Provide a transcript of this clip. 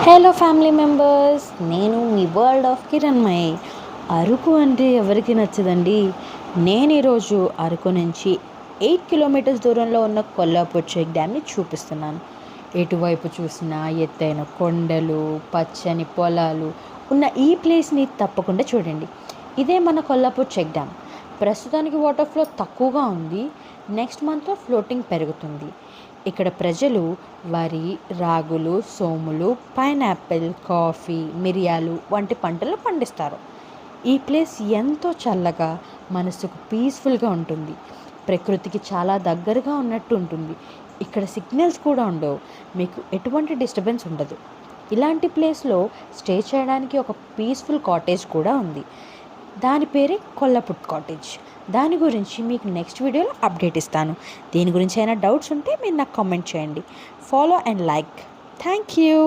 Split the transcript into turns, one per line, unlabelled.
Hello family members, నేను మీ world of Kiranmayi. Araku అంటే ఎవరికి నచ్చదండి. నేను ఈరోజు అరకు నుంచి 8 కిలోమీటర్స్ దూరంలో ఉన్న కొల్లాపూర్ చెక్ డ్యామ్ని చూపిస్తున్నాను. ఎటువైపు చూసినా ఎత్తైన కొండలు, పచ్చని పొలాలు ఉన్న ఈ ప్లేస్ని తప్పకుండా చూడండి. ఇదే మన కొల్లాపూర్ చెక్ డ్యామ్. ప్రస్తుతానికి వాటర్ ఫ్లో తక్కువగా ఉంది. నెక్స్ట్ మంత్లో ఫ్లోటింగ్ పెరుగుతుంది. ఇక్కడ ప్రజలు వరి, రాగులు, సోములు, పైనాపిల్, కాఫీ, మిరియాలు వంటి పంటలు పండిస్తారు. ఈ ప్లేస్ ఎంతో చల్లగా, మనసుకు పీస్ఫుల్గా ఉంటుంది. ప్రకృతికి చాలా దగ్గరగా ఉన్నట్టు ఉంటుంది. ఇక్కడ సిగ్నల్స్ కూడా ఉండవు. మీకు ఎటువంటి డిస్టర్బెన్స్ ఉండదు. ఇలాంటి ప్లేస్లో స్టే చేయడానికి ఒక పీస్ఫుల్ కాటేజ్ కూడా ఉంది. దాని పేరే కొల్లాపూర్ కాటేజ్. దాని గురించి మీకు నెక్స్ట్ వీడియోలో అప్డేట్ ఇస్తాను. దీని గురించి అయినా డౌట్స్ ఉంటే మీరు నాకు కామెంట్ చేయండి. Follow and like. Thank you.